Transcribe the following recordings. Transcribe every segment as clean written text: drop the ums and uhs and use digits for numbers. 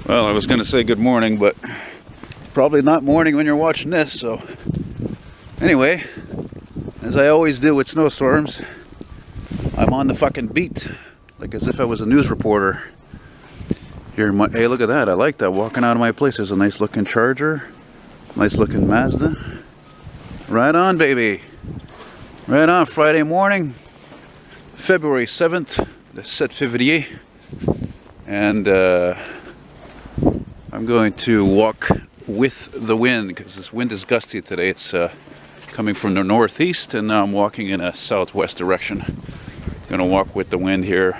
Well, I was going to say good morning, but probably not morning when you're watching this, so anyway, as I always do with snowstorms, I'm on the fucking beat, like as if I was a news reporter. Here, hey, look at that, I like that, walking out of my place. There's a nice looking Charger, nice looking Mazda. Right on, baby. Right on, Friday morning, February 7th, the 7 février, and I'm going to walk with the wind because this wind is gusty today. It's coming from the northeast, and now I'm walking in a southwest direction. Gonna walk with the wind here.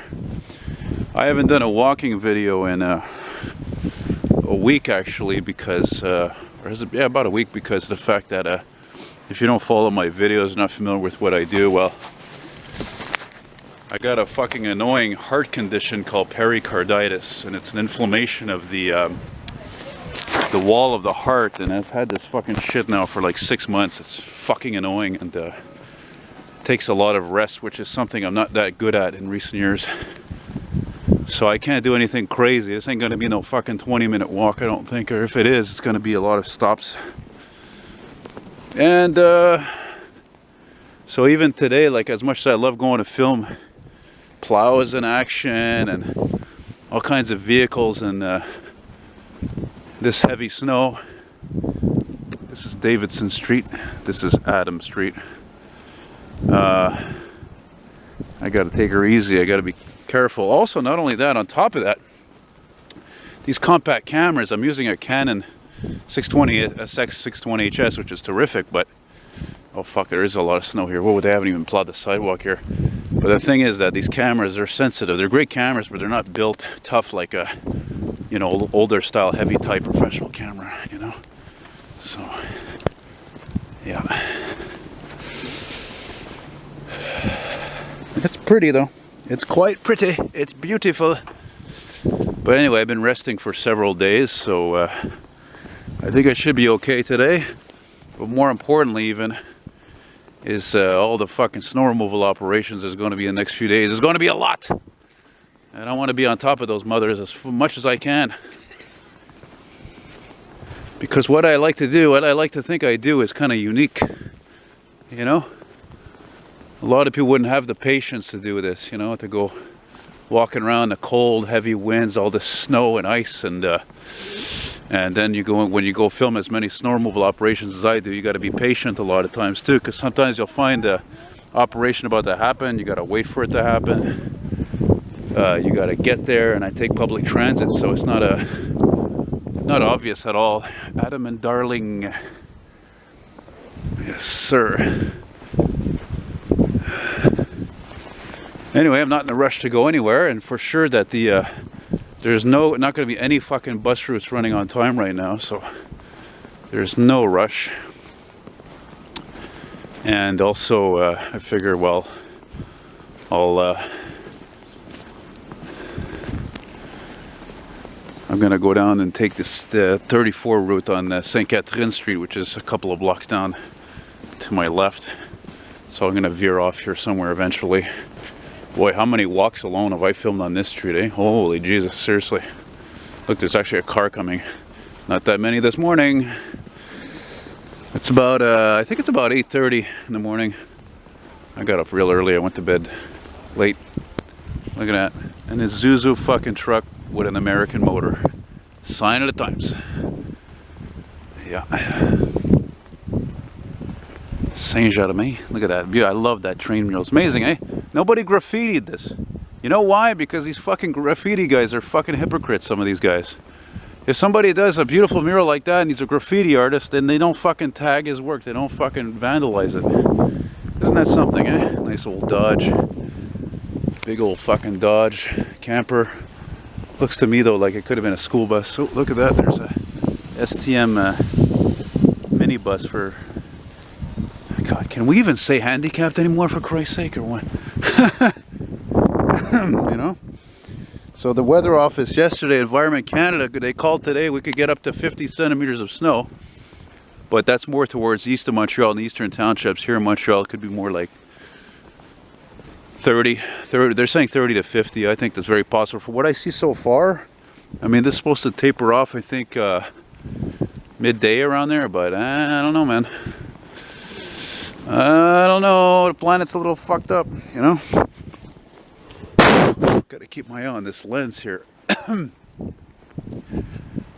I haven't done a walking video in a week actually, because or is it, yeah, about a week, because of the fact that if you don't follow my videos, not familiar with what I do, well, I got a fucking annoying heart condition called pericarditis, and it's an inflammation of the wall of the heart, and I've had this fucking shit now for like 6 months. It's fucking annoying, and it takes a lot of rest, which is something I'm not that good at in recent years. So I can't do anything crazy. This ain't gonna be no fucking 20-minute walk, I don't think, or if it is, it's gonna be a lot of stops. And so even today, like, as much as I love going to film plows in action and all kinds of vehicles and this heavy snow. This is Davidson Street. This is Adam Street. I gotta take her easy. I gotta be careful. Also, not only that, on top of that, these compact cameras, I'm using a Canon 620 SX620HS, which is terrific, but oh fuck, there is a lot of snow here. Whoa, they haven't even plowed the sidewalk here. But the thing is that these cameras are sensitive. They're great cameras, but they're not built tough like a, you know, older style heavy type professional camera, you know. So yeah, it's pretty though. It's quite pretty. It's beautiful. But anyway, I've been resting for several days, so I think I should be okay today. But more importantly even is all the fucking snow removal operations there's going to be in the next few days. There's going to be a lot. And I want to be on top of those mothers as much as I can. Because what I like to do, what I like to think I do, is kind of unique. You know? A lot of people wouldn't have the patience to do this, you know, to go walking around the cold, heavy winds, all the snow and ice, and then you go, when you go film as many snow removal operations as I do, you got to be patient a lot of times too, because sometimes you'll find a operation about to happen, you got to wait for it to happen. You got to get there, and I take public transit, so it's not obvious at all. Adam and Darling, yes sir. Anyway, I'm not in a rush to go anywhere, and for sure that there's not going to be any fucking bus routes running on time right now, so there's no rush. And also, I figure, well, I'm going to go down and take this 34 route on St. Catherine Street, which is a couple of blocks down to my left. So I'm going to veer off here somewhere eventually. Boy, how many walks alone have I filmed on this street, eh? Holy Jesus, seriously. Look, there's actually a car coming. Not that many this morning. It's about, I think it's about 8:30 in the morning. I got up real early. I went to bed late. Look at that. And this Zuzu fucking truck with an American motor. Sign of the times. Yeah. Saint-Germain. Look at that view. I love that train mural. It's amazing, eh? Nobody graffitied this. You know why? Because these fucking graffiti guys are fucking hypocrites, some of these guys. If somebody does a beautiful mural like that and he's a graffiti artist, then they don't fucking tag his work. They don't fucking vandalize it. Isn't that something, eh? Nice old Dodge. Big old fucking Dodge camper. Looks to me though like it could have been a school bus. Oh, look at that. There's a STM minibus for... God, can we even say handicapped anymore, for Christ's sake, or what? You know? So the weather office yesterday, Environment Canada, they called today we could get up to 50 centimeters of snow. But that's more towards east of Montreal and the eastern townships. Here in Montreal, it could be more like 30. They're saying 30 to 50. I think that's very possible. For what I see so far, I mean, this is supposed to taper off, I think, midday around there, but I don't know, man. I don't know. The planet's a little fucked up, you know? Gotta keep my eye on this lens here.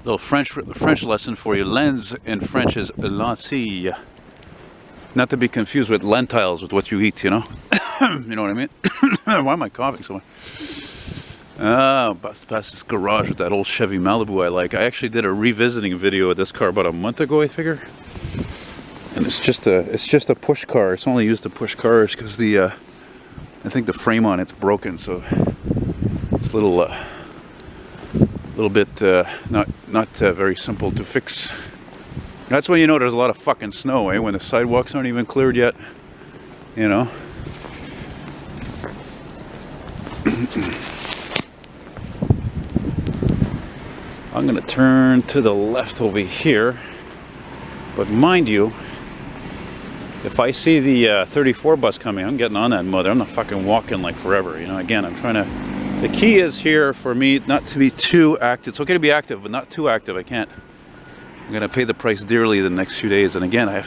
Little French lesson for you. Lens in French is lentille. Not to be confused with lentils, with what you eat, you know? You know what I mean? Why am I coughing so much? Past this garage with that old Chevy Malibu I like. I actually did a revisiting video of this car about a month ago, I figure. And it's just a push car. It's only used to push cars because I think the frame on it's broken, so it's a little bit not very simple to fix. That's when you know there's a lot of fucking snow, eh? When the sidewalks aren't even cleared yet, you know. I'm gonna turn to the left over here, but mind you, if I see the 34 bus coming, I'm getting on that mother. I'm not fucking walking like forever, you know. Again, I'm trying to. The key is here for me not to be too active. It's okay to be active, but not too active. I can't. I'm gonna pay the price dearly the next few days. And again, I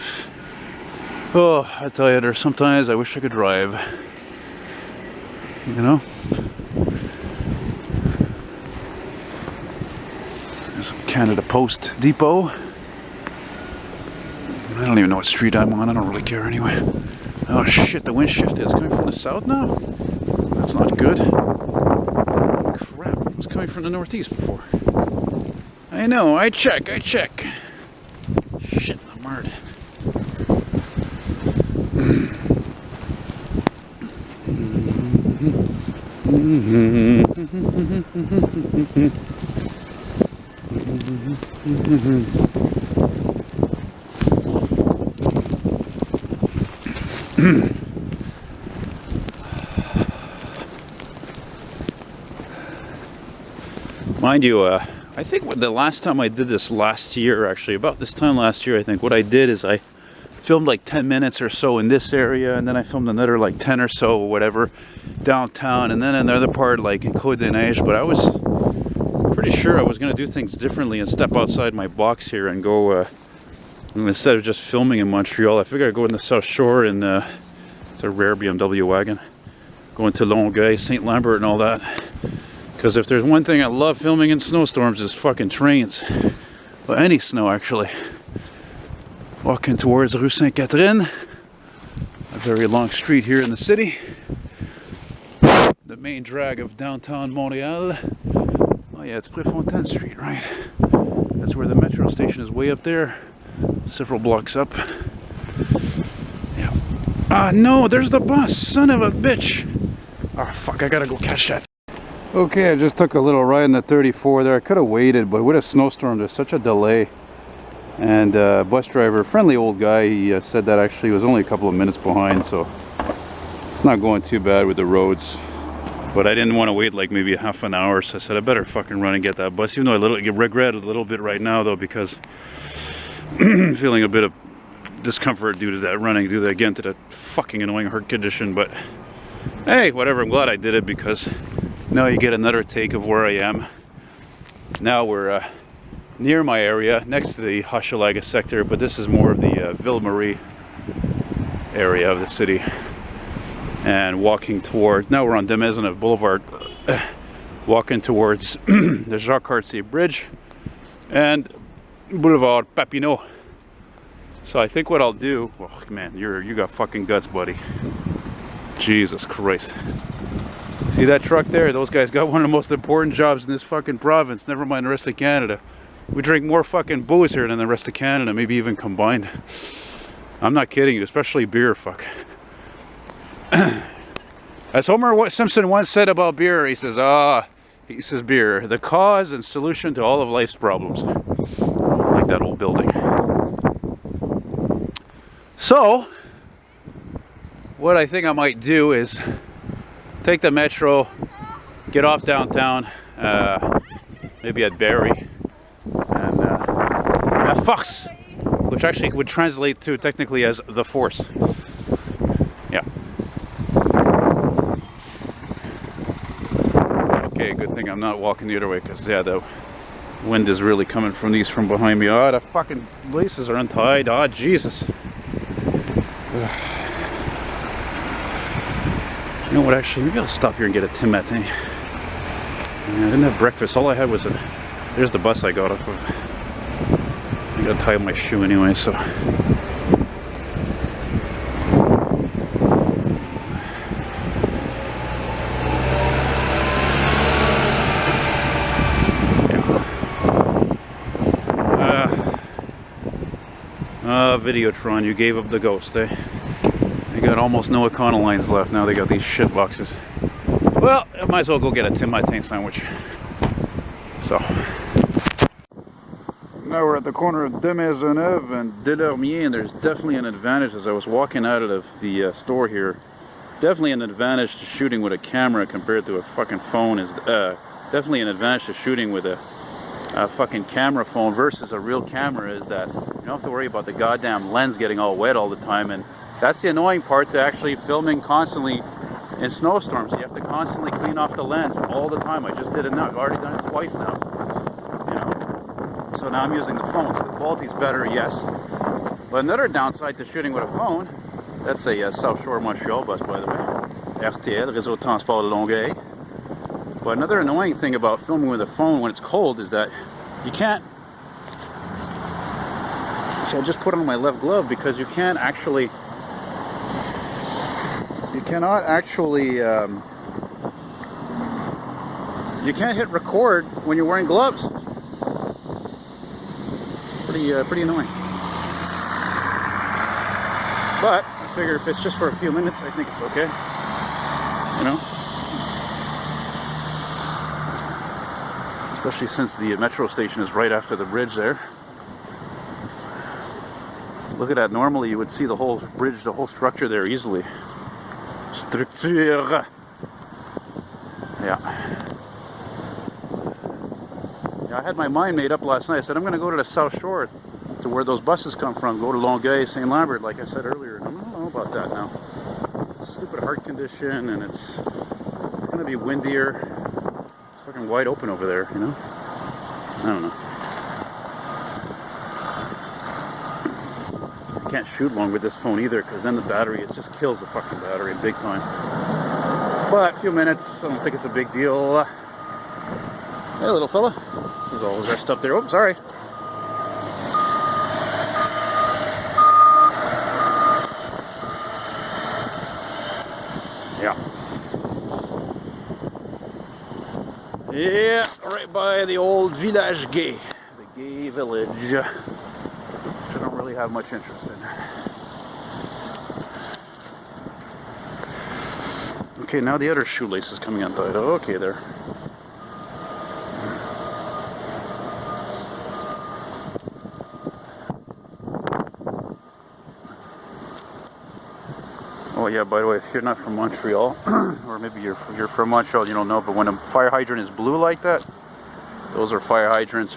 tell you, there's sometimes I wish I could drive. You know. There's some Canada Post Depot. I don't even know what street I'm on. I don't really care anyway. Oh shit! The wind shifted. It's coming from the south now. That's not good. Crap! It was coming from the northeast before. I know. I check. Shit! I'm hard. Mind you, I think the last time I did this last year, actually, about this time last year, I think, what I did is I filmed like 10 minutes or so in this area, and then I filmed another like 10 or so, or whatever, downtown, and then another part like in Côte des Neiges, but I was pretty sure I was going to do things differently and step outside my box here and go, instead of just filming in Montreal, I figured I'd go in the South Shore and it's a rare BMW wagon, going to Longueuil, St. Lambert and all that. Because if there's one thing I love filming in snowstorms is fucking trains. Well, any snow actually. Walking towards Rue Sainte-Catherine, a very long street here in the city. The main drag of downtown Montreal. Oh yeah, it's Préfontaine Street, right? That's where the metro station is, way up there. Several blocks up. Yeah. Ah no, there's the bus, son of a bitch. Ah fuck, I gotta go catch that. Okay, I just took a little ride in the 34 there. I could have waited, but with a snowstorm, there's such a delay. And bus driver, friendly old guy, he said that actually he was only a couple of minutes behind, so it's not going too bad with the roads. But I didn't want to wait like maybe half an hour, so I said I better fucking run and get that bus. Even though I regret it a little bit right now, though, because I'm feeling a bit of discomfort due to that running, due to, again, to that fucking annoying heart condition. But hey, whatever, I'm glad I did it, because now you get another take of where I am. Now we're near my area, next to the Hochelaga sector, but this is more of the VILLE-MARIE area of the city. And walking toward, now we're on de Maisonneuve Boulevard, walking towards the Jacques Cartier Bridge and Boulevard Papineau. So I think what I'll do, oh man, you got fucking guts, buddy. Jesus Christ. See that truck there? Those guys got one of the most important jobs in this fucking province, never mind the rest of Canada. We drink more fucking booze here than the rest of Canada, maybe even combined. I'm not kidding you, especially beer, fuck. As Homer Simpson once said about beer, he says, beer, the cause and solution to all of life's problems. Like that old building. So, what I think I might do is take the metro, get off downtown, maybe at Barrie, and at Fox, which actually would translate to technically as the Force. Yeah. Okay, a good thing I'm not walking the other way, because yeah, the wind is really coming from these from behind me. Oh, the fucking laces are untied. Oh, Jesus. Ugh. You know what, actually, maybe I'll stop here and get a Tim Matin. Yeah, I didn't have breakfast. All I had was there's the bus I got off of. I gotta tie up my shoe anyway, so. Videotron, you gave up the ghost, eh? They got almost no Econolines left. Now they got these shit boxes. Well, I might as well go get a Tim Matin sandwich. So. Now we're at the corner of De Maisonneuve and De Lormier, and there's definitely an advantage as I was walking out of the store here. Definitely an advantage to shooting with a camera compared to a fucking phone is definitely an advantage to shooting with a fucking camera phone versus a real camera is that you don't have to worry about the goddamn lens getting all wet all the time, and that's the annoying part to actually filming constantly in snowstorms. You have to constantly clean off the lens all the time. I just did it now. I've already done it twice now. You know, so now I'm using the phone. So the quality's better, yes. But another downside to shooting with a phone, that's a South Shore Montreal bus, by the way. RTL, Réseau de Transport de Longueuil. But another annoying thing about filming with a phone when it's cold is that you can't. So I just put on my left glove because you can't actually. You cannot actually. You can't hit record when you're wearing gloves. Pretty annoying. But I figure if it's just for a few minutes, I think it's okay. You know. Especially since the metro station is right after the bridge there. Look at that. Normally you would see the whole bridge, the whole structure there easily. Structure. Yeah. I had my mind made up last night. I said I'm going to go to the South Shore to where those buses come from. Go to Longueuil, St. Lambert, like I said earlier. And I don't know about that now. Stupid heart condition, and it's going to be windier. Fucking wide open over there, you know? I don't know. I can't shoot long with this phone either, because then the battery, it just kills the fucking battery big time. But a few minutes, I don't think it's a big deal. Hey, little fella. He's all dressed up there. Oh, sorry. Yeah. Yeah, right by the old village gay, the gay village, which I don't really have much interest in. Okay, now the other shoelace is coming undone. Oh, okay, there. Oh yeah, by the way, if you're not from Montreal, or maybe you're from Montreal, you don't know, but when a fire hydrant is blue like that, those are fire hydrants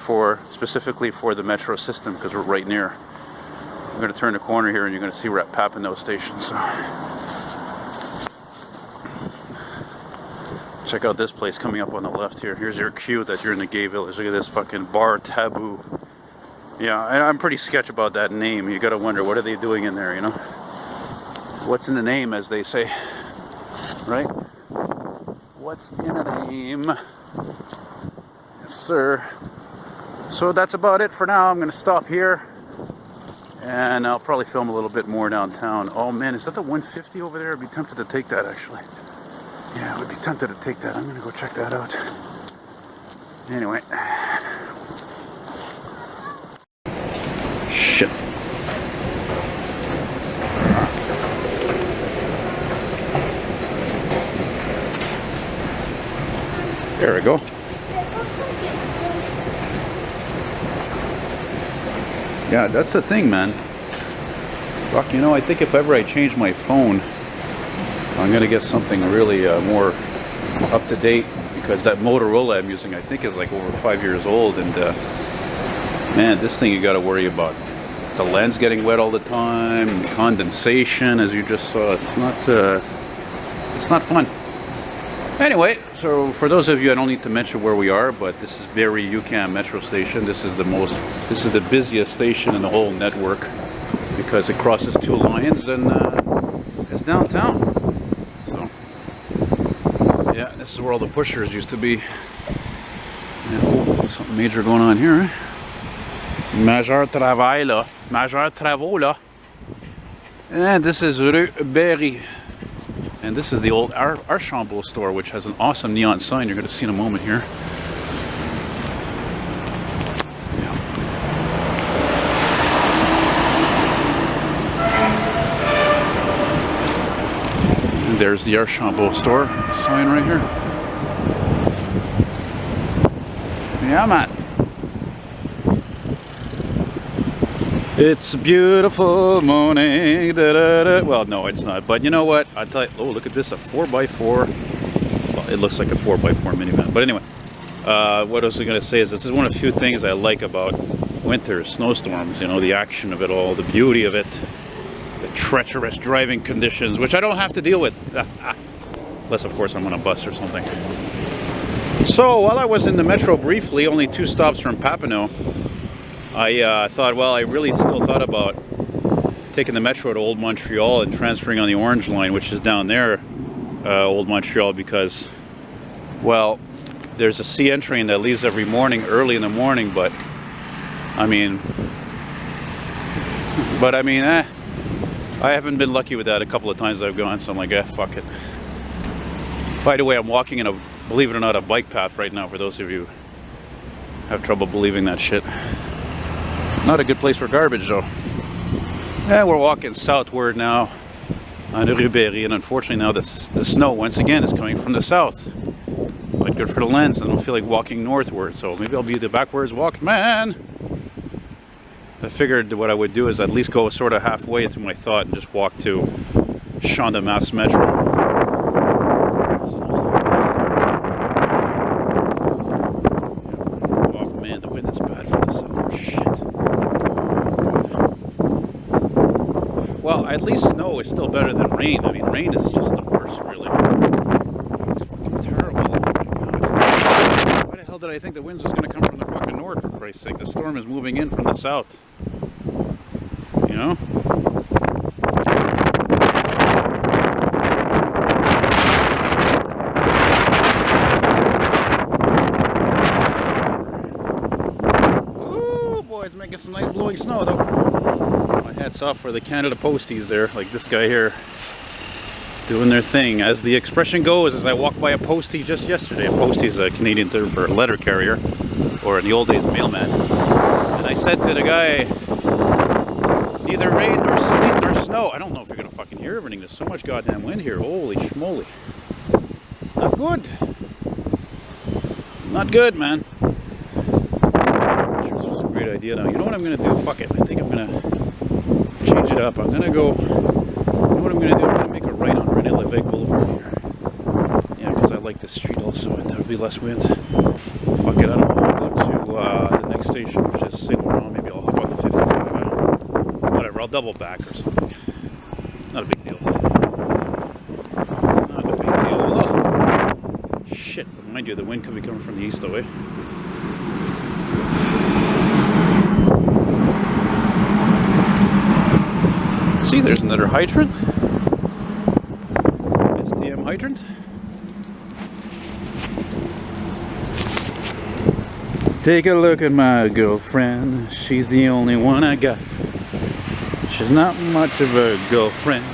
specifically for the metro system, because we're right near. I'm going to turn the corner here and you're going to see we're at Papineau station. So check out this place coming up on the left here. Here's your cue that you're in the gay village. Look at this fucking bar taboo. Yeah, I'm pretty sketch about that name. You got to wonder, what are they doing in there, you know? What's in the name, as they say, right? What's in a name? Yes, sir. So that's about it for now. I'm going to stop here, and I'll probably film a little bit more downtown. Oh man, is that the 150 over there? I'd be tempted to take that, actually. Yeah, I would be tempted to take that. I'm going to go check that out. Anyway. Shit. There we go. Yeah, that's the thing, man. Fuck, you know, I think if ever I change my phone, I'm gonna get something really more up to date, because that Motorola I'm using, I think, is like over 5 years old, and man, this thing you got to worry about the lens getting wet all the time, condensation, as you just saw. It's not fun. Anyway, so for those of you, I don't need to mention where we are, but this is VIEUX metro station. This is the busiest station in the whole network because it crosses 2 lines and it's downtown. So yeah, this is where all the pushers used to be. And, oh, something major going on here, eh? Major travail là, major travaux là. And this is Rue Berry. And this is the old Archambault store, which has an awesome neon sign you're going to see in a moment here. Yeah. And there's the Archambault store sign right here. Yeah, man. It's a beautiful morning. Da, da, da. Well, no, it's not. But you know what? I tell you. Oh, look at this. A 4x4. Well, it looks like a 4x4 minivan. But anyway, what I was going to say is this is one of the few things I like about winter snowstorms. You know, the action of it all, the beauty of it, the treacherous driving conditions, which I don't have to deal with. Unless, of course, I'm on a bus or something. So, while I was in the metro briefly, only 2 stops from Papineau, I thought, well, I really still thought about taking the metro to Old Montreal and transferring on the Orange Line, which is down there, Old Montreal, because, well, there's a CN train that leaves every morning, early in the morning, but I mean, I haven't been lucky with that a couple of times I've gone, so I'm like, fuck it. By the way, I'm walking in a, believe it or not, a bike path right now, for those of you who have trouble believing that shit. Not a good place for garbage, though. Yeah, we're walking southward now on Rue Berry, and unfortunately now the snow once again is coming from the south. But good for the lens. I don't feel like walking northward, so maybe I'll be the backwards walking man. I figured what I would do is at least go sort of halfway through my thought and just walk to Champ de Mars Metro. Oh man, the wind is bad for the south. Shit. Well, at least snow is still better than rain. I mean, rain is just the worst, really. It's fucking terrible. Oh my god. Why the hell did I think the winds was going to come from the fucking north, for Christ's sake? The storm is moving in from the south. You know? Oh boy, it's making some nice blowing snow, though. Hats off for the Canada posties there, like this guy here, doing their thing. As the expression goes, as I walked by a postie just yesterday, a postie is a Canadian term for a letter carrier, or in the old days, mailman. And I said to the guy, neither rain nor sleet nor snow. I don't know if you're gonna fucking hear everything. There's so much goddamn wind here. Holy schmoly. Not good. Not good, man. Sure, this was a great idea now. You know what I'm gonna do? Fuck it. I think I'm gonna change it up. I'm gonna go, you know what I'm gonna do? I'm gonna make a right on René Lévesque Boulevard here. Yeah, because I like this street also, and there would be less wind. Fuck it, I don't know. I'll go to the next station, which is St. Laurent. Maybe I'll hop on the 55. I don't know. Whatever, I'll double back or something. Not a big deal. Not a big deal. Oh. Shit, mind you, the wind could be coming from the east, though, eh? See, there's another hydrant. STM hydrant. Take a look at my girlfriend. She's the only one I got. She's not much of a girlfriend.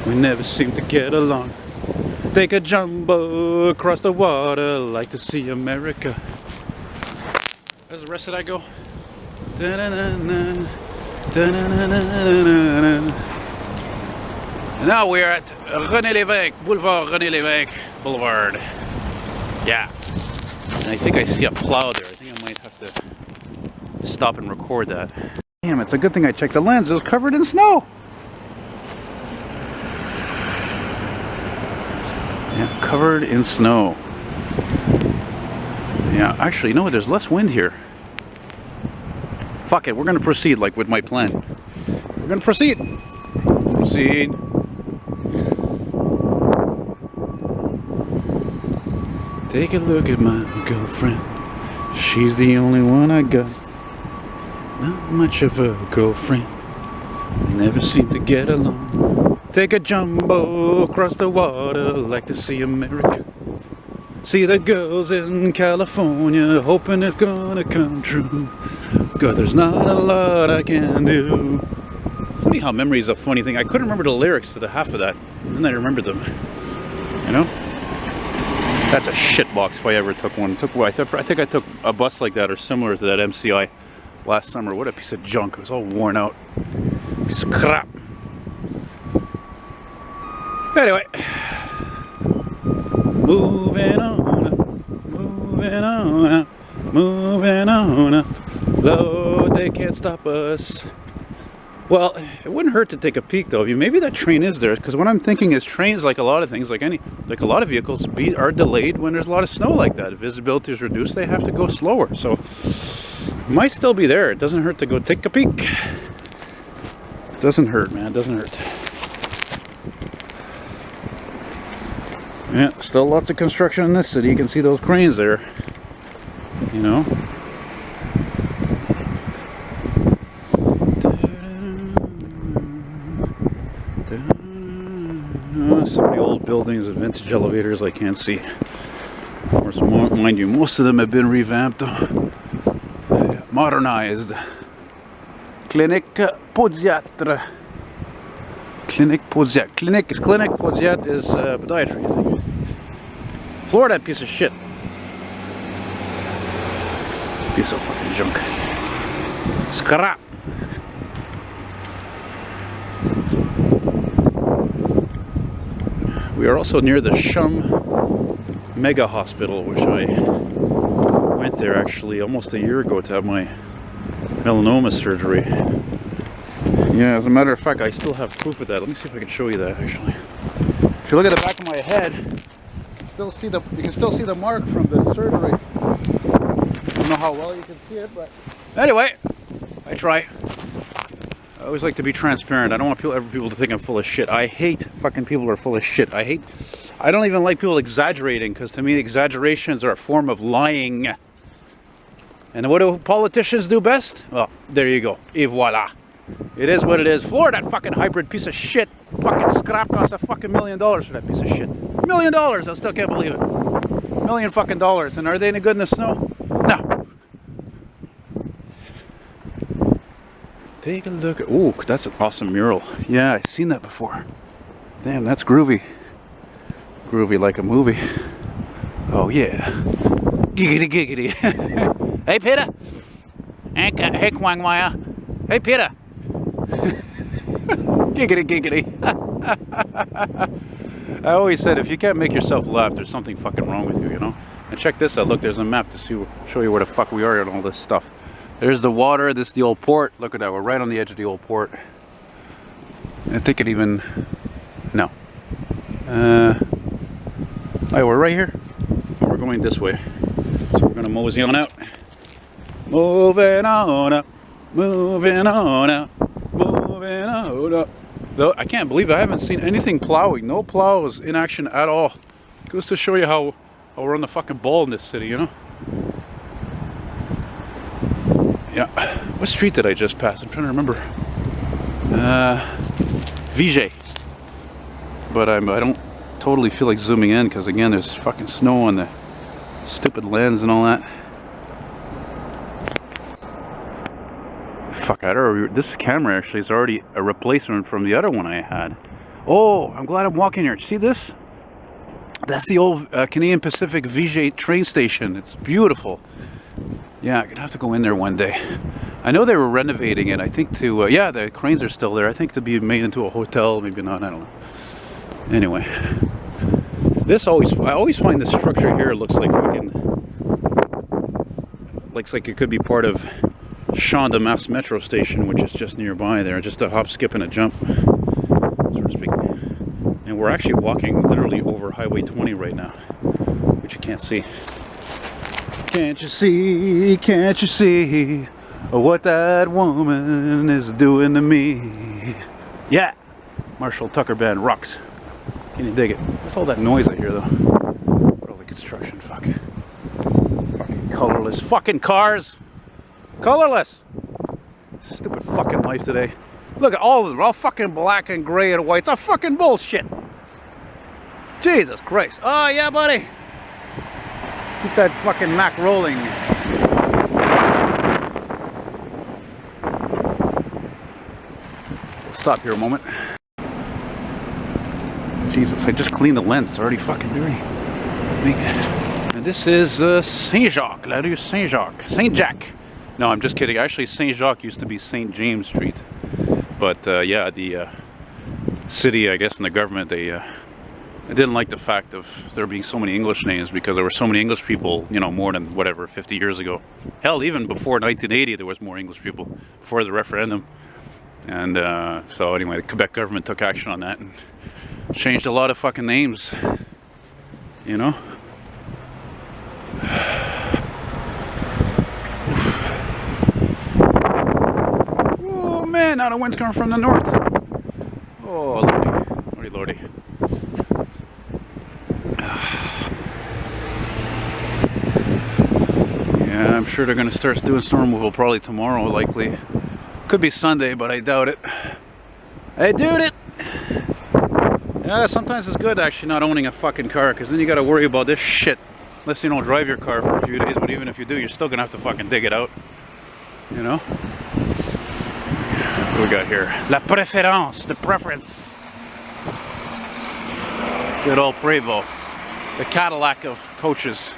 We never seem to get along. Take a jumbo across the water, like to see America. Where's the rest of that go? Da-na-na-na. Now we're at René Lévesque, Boulevard René Lévesque Boulevard. Yeah. And I think I see a plow there. I think I might have to stop and record that. Damn, it's a good thing I checked the lens. It was covered in snow. Yeah, covered in snow. Yeah, actually, you know what? There's less wind here. Fuck it, we're gonna proceed like with my plan. We're gonna proceed. Proceed. Take a look at my girlfriend. She's the only one I got. Not much of a girlfriend. Never seem to get along. Take a jumbo across the water. Like to see America. See the girls in California. Hoping it's gonna come true. God, there's not a lot I can do. Funny how memory is a funny thing. I couldn't remember the lyrics to the half of that. And then I remembered them. You know? That's a shitbox if I ever took one. I think I took a bus like that or similar to that MCI last summer. What a piece of junk. It was all worn out. Piece of crap. Anyway. Moving on. Moving on. Moving on. Lord, they can't stop us. Well, it wouldn't hurt to take a peek though. Maybe that train is there, because what I'm thinking is trains, like a lot of things, like a lot of vehicles, are delayed when there's a lot of snow like that. If visibility is reduced, they have to go slower. So, it might still be there. It doesn't hurt to go take a peek. It doesn't hurt, man. It doesn't hurt. Yeah, still lots of construction in this city. You can see those cranes there. You know. So many old buildings and vintage elevators I can't see. Of course, mind you, most of them have been revamped, modernized. Clinic Podiatre. Clinic Podiatre. Clinic is clinic, Podiatre is podiatry, I think. Florida, piece of shit. Piece of fucking junk. Scrap. We are also near the Shum Mega Hospital, which I went there actually almost a year ago to have my melanoma surgery. Yeah, as a matter of fact, I still have proof of that. Let me see if I can show you that actually. If you look at the back of my head, you can still see the mark from the surgery. I don't know how well you can see it, but anyway, I try. I always like to be transparent. I don't want people to think I'm full of shit. I hate fucking people who are full of shit. I don't even like people exaggerating, because to me exaggerations are a form of lying. And what do politicians do best? Well, there you go. Et voila. It is what it is. Florida, that fucking hybrid piece of shit. Fucking scrap costs a fucking $1 million for that piece of shit. $1 million! I still can't believe it. $1 million fucking dollars. And are they any good in the snow? No. Take a look at, ooh, that's an awesome mural. Yeah, I've seen that before. Damn, that's groovy. Groovy like a movie. Oh yeah. Giggity giggity. Hey Peter. Hey Kwangwaya. Hey Peter. Giggity giggity. I always said if you can't make yourself laugh, there's something fucking wrong with you, you know? And check this out. Look, there's a map to show you where the fuck we are and all this stuff. There's the water, this is the old port. Look at that, we're right on the edge of the old port. I think it even, no. Oh, we're right here. We're going this way. So we're gonna mosey on out. Moving on up, moving on up, moving on up. Though I can't believe I haven't seen anything plowing. No plows in action at all. Goes to show you how we're on the fucking ball in this city, you know? Yeah, what street did I just pass? I'm trying to remember. VJ. But I don't totally feel like zooming in because again, there's fucking snow on the stupid lens and all that. Fuck, I don't know. This camera actually is already a replacement from the other one I had. Oh, I'm glad I'm walking here. See this? That's the old Canadian Pacific VJ train station. It's beautiful. Yeah, I'm gonna have to go in there one day. I know they were renovating it. I think to yeah, the cranes are still there. I think to be made into a hotel, maybe not. I don't know. Anyway, I always find the structure here looks like fucking, looks like it could be part of Champ de Mars metro station, which is just nearby there. Just a hop, skip, and a jump, so to speak. And we're actually walking literally over Highway 20 right now, which you can't see. Can't you see what that woman is doing to me? Yeah, Marshall Tucker Band rocks. Can you dig it? What's all that noise I hear though? What all the construction, fuck. colorless fucking cars. Colorless. Stupid fucking life today. Look at all of them. They're all fucking black and gray and white. It's a fucking bullshit. Jesus Christ. Oh yeah, buddy. Keep that fucking Mac rolling. Stop here a moment. Jesus, I just cleaned the lens. It's already fucking dirty. And this is Saint-Jacques, La Rue Saint-Jacques. Saint-Jacques. No, I'm just kidding. Actually, Saint-Jacques used to be St. James Street. But yeah, the city, I guess, and the government, they didn't like the fact of there being so many English names because there were so many English people, you know, more than whatever, 50 years ago. Hell, even before 1980, there was more English people before the referendum. And so anyway, the Quebec government took action on that and changed a lot of fucking names, you know. Oh man, now the wind's coming from the north. Oh lordy, lordy, lordy. Yeah, I'm sure they're gonna start doing snow removal probably tomorrow, likely. Could be Sunday, but I doubt it. I doubt it. Yeah, sometimes it's good actually not owning a fucking car, because then you gotta worry about this shit. Unless you don't drive your car for a few days, but even if you do, you're still gonna have to fucking dig it out. You know? What do we got here? La préférence, the preference. Good old Prevost. The Cadillac of coaches.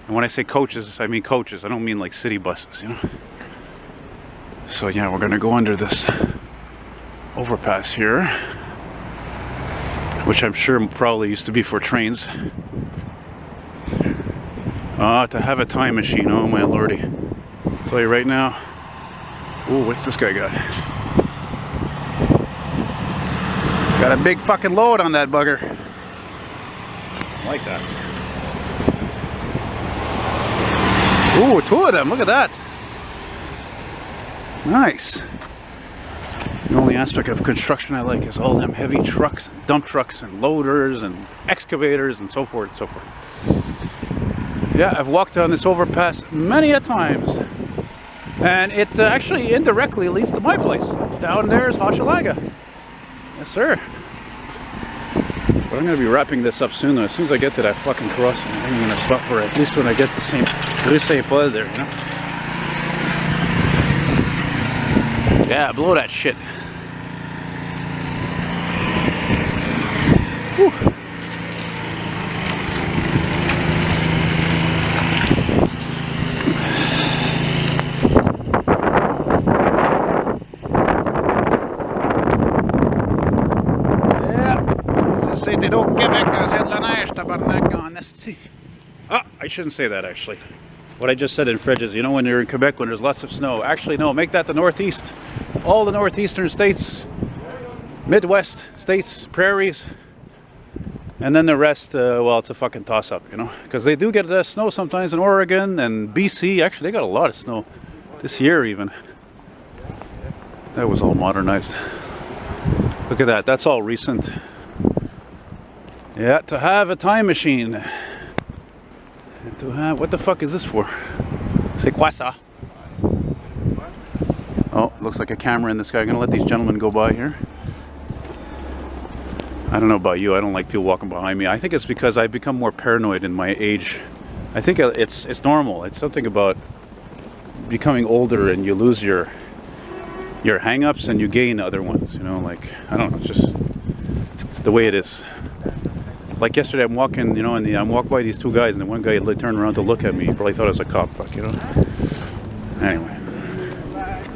And when I say coaches, I mean coaches. I don't mean like city buses, you know? So yeah, we're gonna go under this overpass here, which I'm sure probably used to be for trains. To have a time machine, oh my lordy. I'll tell you right now. Ooh, what's this guy got? Got a big fucking load on that bugger. I like that. Ooh, two of them, look at that. Nice. The only aspect of construction I like is all them heavy trucks, and dump trucks, and loaders, and excavators, and so forth and so forth. Yeah, I've walked down this overpass many a times. And it actually indirectly leads to my place. Down there is Hochelaga. Yes, sir. But I'm going to be wrapping this up soon, though. As soon as I get to that fucking crossing, I'm going to stop, or at least when I get to Rue Saint-Paul there, you know? Yeah, blow that shit. Whew. I shouldn't say that actually. What I just said in French is, you know, when you're in Quebec when there's lots of snow. Actually, no, make that the Northeast. All the northeastern states, Midwest states, prairies, and then the rest, well, it's a fucking toss-up, you know, because they do get snow sometimes in Oregon and BC. Actually, they got a lot of snow this year even. That was all modernized. Look at that, that's all recent. Yeah, to have a time machine. To have, what the fuck is this for? C'est quoi ça? Oh, looks like a camera in the sky. I'm gonna let these gentlemen go by here. I don't know about you, I don't like people walking behind me. I think it's because I've become more paranoid in my age. I think it's normal. It's something about becoming older and you lose your hang-ups and you gain other ones, you know, like, I don't know, it's the way it is. Like yesterday, I'm walking, you know, and I'm walking by these two guys, and the one guy turned around to look at me. He probably thought I was a cop, you know. Anyway,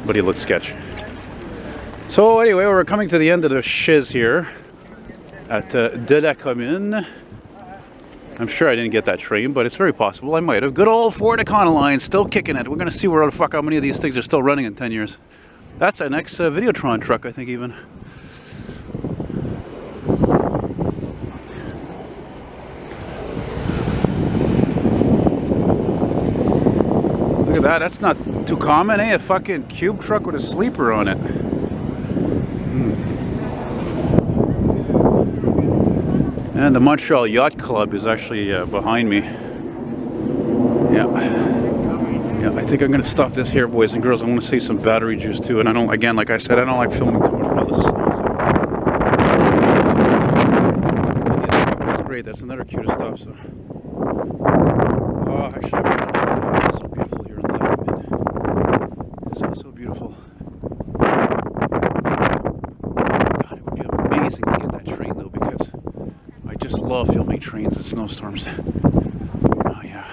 but he looked sketchy. So anyway, we're coming to the end of the shiz here at De la Commune. I'm sure I didn't get that train, but it's very possible I might have. Good old Ford Econoline, still kicking it. We're gonna see where the fuck how many of these things are still running in 10 years. That's our next Videotron truck, I think, even. Look at that, that's not too common, eh? A fucking cube truck with a sleeper on it. And the Montreal Yacht Club is actually behind me. Yeah, I think I'm gonna stop this here, boys and girls. I want to save some battery juice too, and I don't, again, like I said, I don't like filming too much while this snow. So. That's great. That's another cue to stop. So, oh, actually, it's so beautiful here in the lake. So beautiful. God, it would be amazing to get that train though, because I just love filming trains in snowstorms. Oh yeah.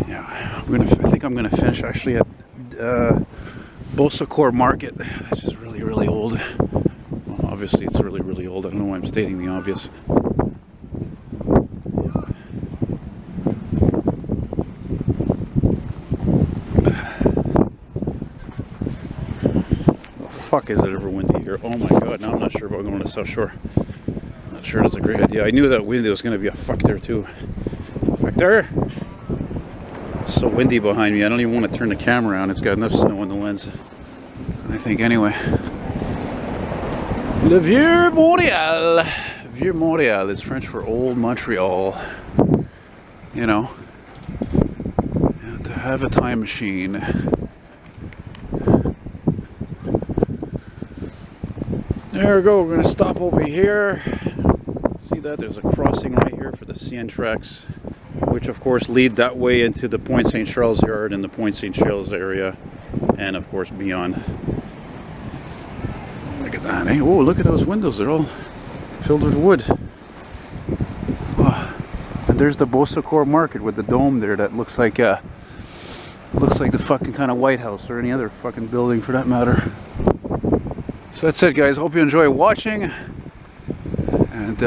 Yeah, I think I'm gonna finish actually at Beausecours Market, which is really old. Well, obviously it's really old. I don't know why I'm stating the obvious. The fuck is it ever windy here? Oh my god! Now I'm not sure about going to South Shore. Not sure that's a great idea. I knew that windy was gonna be a fuck there too. Fuck there. It's so windy behind me, I don't even want to turn the camera on. It's got enough snow in the lens, I think, anyway. Le VIEUX-MONTREA. VIEUX-MONTREA is French for Old Montreal. You know, and to have a time machine. There we go, we're going to stop over here. See that? There's a crossing right here for the CN tracks, which of course lead that way into the Point St. Charles yard and the Point St. Charles area, and of course beyond. Look at that, eh? Oh, look at those windows, they're all filled with wood. Oh. And there's the Beausecours Market with the dome there that looks like the fucking kind of White House or any other fucking building for that matter. So that's it, guys. Hope you enjoy watching, and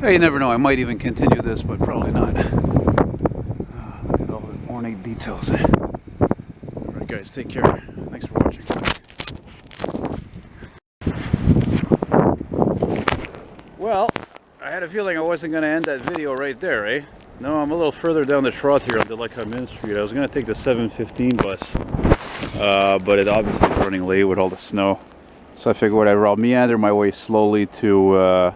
hey, you never know, I might even continue this, but probably not. Look at all the ornate details. Alright guys, take care. Thanks for watching. Well, I had a feeling I wasn't going to end that video right there, eh? No, I'm a little further down the trot here on Main Street. I was going to take the 7:15 bus, but it obviously is running late with all the snow. So I figured whatever, I'll meander my way slowly to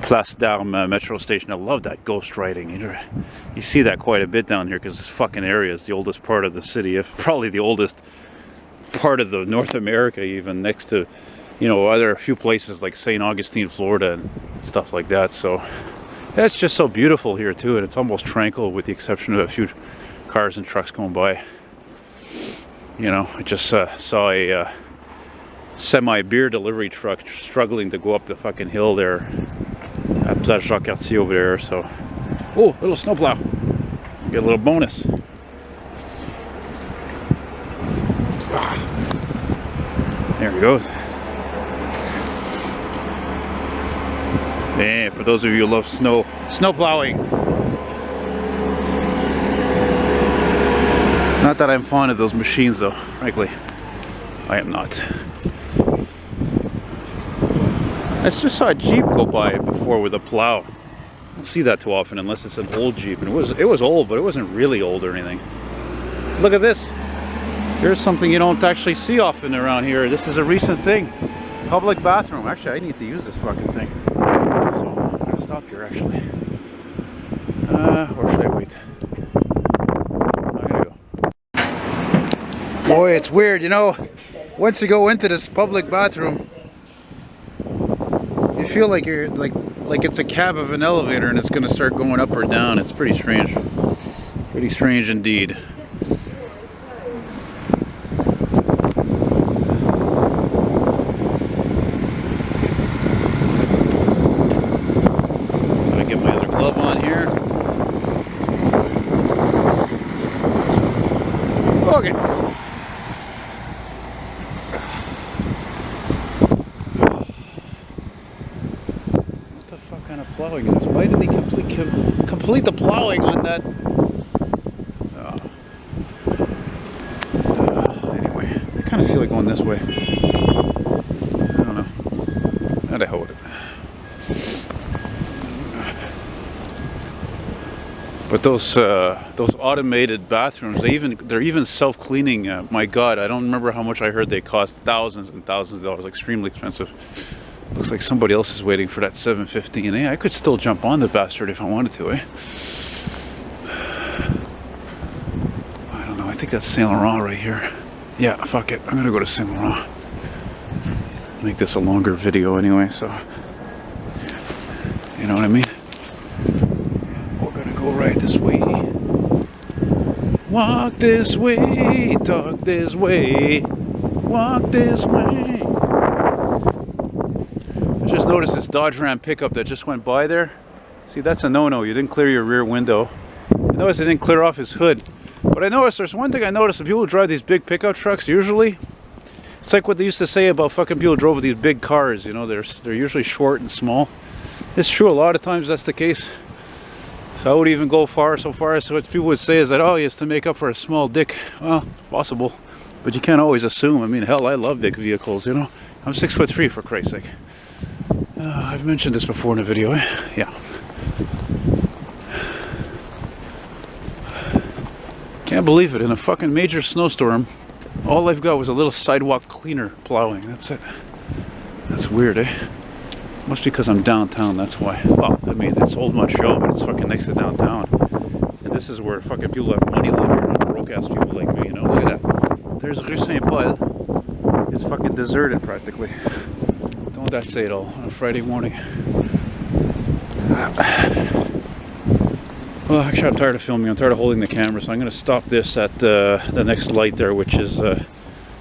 Place d'Armes metro station. I love that ghost writing. You see that quite a bit down here because this fucking area is the oldest part of the city, if probably the oldest part of the North America, even next to, you know, other few places like St. Augustine, Florida and stuff like that. So that's just so beautiful here too, and it's almost tranquil with the exception of a few cars and trucks going by. You know, I just saw a semi-beer delivery truck struggling to go up the fucking hill there at Place Jacques-Cartier over there. So, oh, little snowplow, get a little bonus. There he goes. Man, for those of you who love snow plowing. Not that I'm fond of those machines though, frankly. I am not. I just saw a Jeep go by before with a plow. I don't see that too often unless it's an old Jeep, and it was old, but it wasn't really old or anything. Look at this. Here's something you don't actually see often around here. This is a recent thing. Public bathroom. Actually, I need to use this fucking thing. So I'm gonna stop here actually. Or should I wait? I'm gonna go. Boy, it's weird, you know. Once you go into this public bathroom, you feel like you're like it's a cab of an elevator and it's going to start going up or down. It's pretty strange. Pretty strange indeed. Gotta get my other glove on here. Okay. Kind of plowing is. Why didn't he complete the plowing on that? Anyway, I kind of feel like going this way. I don't know. How the hell with it? But those automated bathrooms, they're even self-cleaning. My God, I don't remember how much I heard they cost. Thousands and thousands of dollars, extremely expensive. Looks like somebody else is waiting for that 7:15. I could still jump on the bastard if I wanted to, eh? think that's Saint Laurent right here. Yeah, fuck it. I'm gonna go to Saint Laurent. Make this a longer video anyway, so you know what I mean? We're gonna go right this way. Walk this way, talk this way, walk this way. I just noticed this Dodge Ram pickup that just went by there. See, that's a no-no. You didn't clear your rear window. I noticed it didn't clear off his hood. But I noticed, there's one thing I noticed, when people who drive these big pickup trucks, usually, it's like what they used to say about fucking people who drove with these big cars, you know, they're usually short and small. It's true, a lot of times that's the case. So I would even go so far as what people would say is that, oh, it's to make up for a small dick. Well, possible. But you can't always assume. I mean, hell, I love big vehicles, you know. I'm 6'3", for Christ's sake. I've mentioned this before in a video, eh? Yeah. Can't believe it, in a fucking major snowstorm, all I've got was a little sidewalk cleaner plowing. That's it. That's weird, eh? Must be because I'm downtown, that's why. Well, I mean, it's Old Montreal, but it's fucking next to downtown. And this is where fucking people have money live here, not broke-ass people like me, you know? Look at that. There's Rue Saint-Paul. It's fucking deserted, practically. Don't that say it all on a Friday morning? Well, actually, I'm tired of filming. I'm tired of holding the camera, so I'm going to stop this at the next light there, which is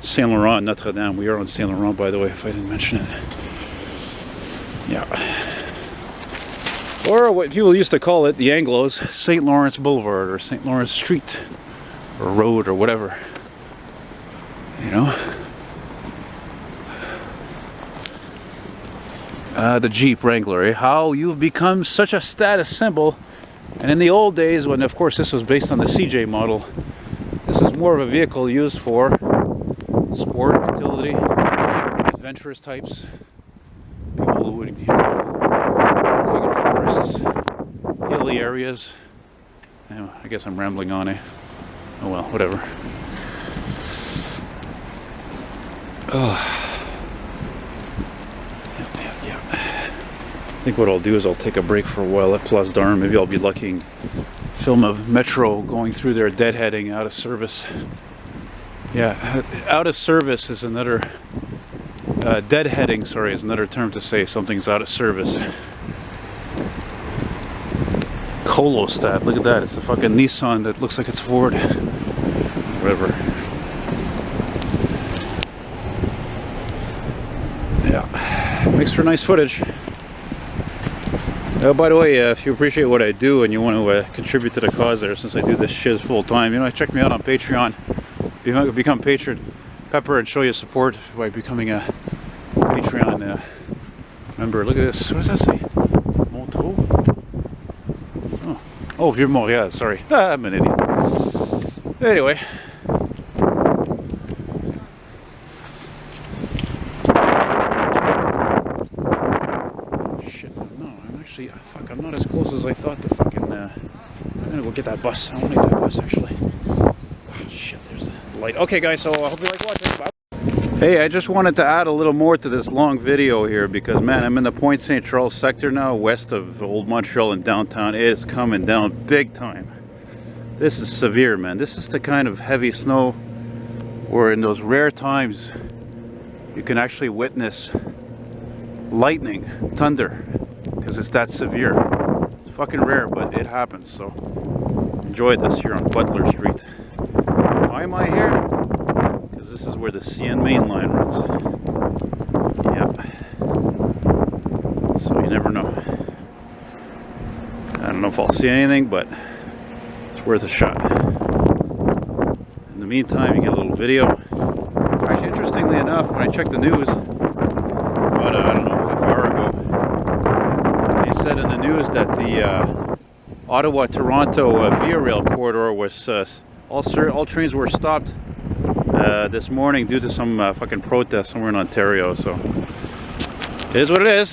Saint Laurent, Notre Dame. We are on Saint Laurent, by the way, if I didn't mention it. Yeah. Or what people used to call it, the Anglos, St. Lawrence Boulevard, or St. Lawrence Street, or Road, or whatever. You know? The Jeep Wrangler, eh? How you've become such a status symbol. And in the old days, when of course this was based on the CJ model, this was more of a vehicle used for sport, utility, adventurous types, people who would, you know, working in forests, hilly areas. Anyway, I guess I'm rambling on, eh? Oh well, whatever. Oh. I think what I'll do is I'll take a break for a while at Place d'Armes. Maybe I'll be lucky and film a metro going through there deadheading out of service. Yeah, out of service is another, deadheading, sorry, is another term to say something's out of service. Colostat, look at that, it's a fucking Nissan that looks like it's Ford. Whatever. Yeah, makes for nice footage. By the way, if you appreciate what I do and you want to contribute to the cause there, since I do this shiz full time, you know, check me out on Patreon. Become patron, pepper, and show your support by becoming a Patreon member. Look at this. What does that say? Montreux? Oh, VIEUX-MONTREA. Sorry, I'm an idiot. Anyway. Fuck, I'm not as close as I thought to fucking, I'm gonna go get that bus. I want to get that bus, actually. Oh, shit, there's the light. Okay, guys, so I hope you like watching. Bye. Hey, I just wanted to add a little more to this long video here because, man, I'm in the Pointe Saint Charles sector now, west of Old Montreal and downtown. It is coming down big time. This is severe, man. This is the kind of heavy snow where in those rare times you can actually witness lightning, thunder. Because it's that severe. It's fucking rare, but it happens. So enjoy this here on Butler Street. Why am I here? Because this is where the CN main line runs. Yeah. So you never know. I don't know if I'll see anything, but it's worth a shot. In the meantime, you get a little video. Actually, interestingly enough, when I checked the news, about I don't know, half hour ago, said in the news that the Ottawa-Toronto Via Rail corridor was all trains were stopped this morning due to some fucking protest somewhere in Ontario. So it is what it is.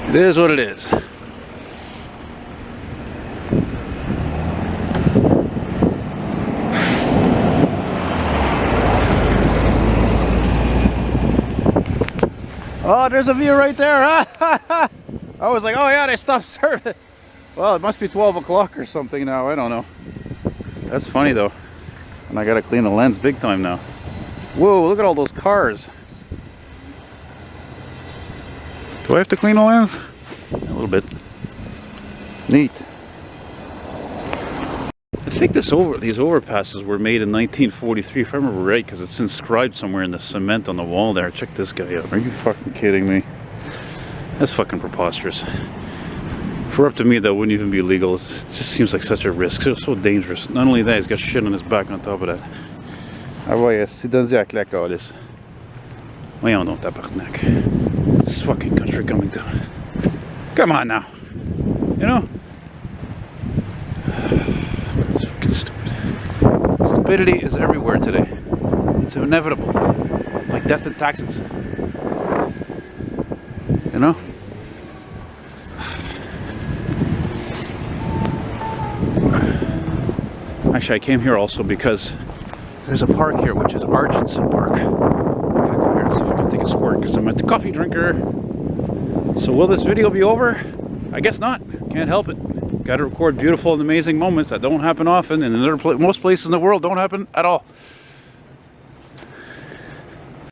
It is what it is. Oh, there's a view right there. I was like, oh yeah, they stopped service. Well, it must be 12 o'clock or something now. I don't know. That's funny though. And I gotta clean the lens big time now. Whoa, look at all those cars. Do I have to clean the lens? A little bit. Neat. I think these overpasses were made in 1943, if I remember right, because it's inscribed somewhere in the cement on the wall there. Check this guy out. Are you fucking kidding me? That's fucking preposterous. For up to me, that wouldn't even be legal. It just seems like such a risk. It's so dangerous. Not only that, he's got shit on his back on top of that. Ah ouais, c'est dans un claque, Alice. Voyons donc, tabarnak. What's this fucking country coming to? Come on now. You know? It's fucking stupid. Stupidity is everywhere today. It's inevitable. Like death and taxes. You know? Actually, I came here also because there's a park here, which is Argenson Park. I'm gonna go here and see if I can take a squirt because I'm at the coffee drinker. So will this video be over? I guess not. Can't help it. Got to record beautiful and amazing moments that don't happen often, and in most places in the world don't happen at all.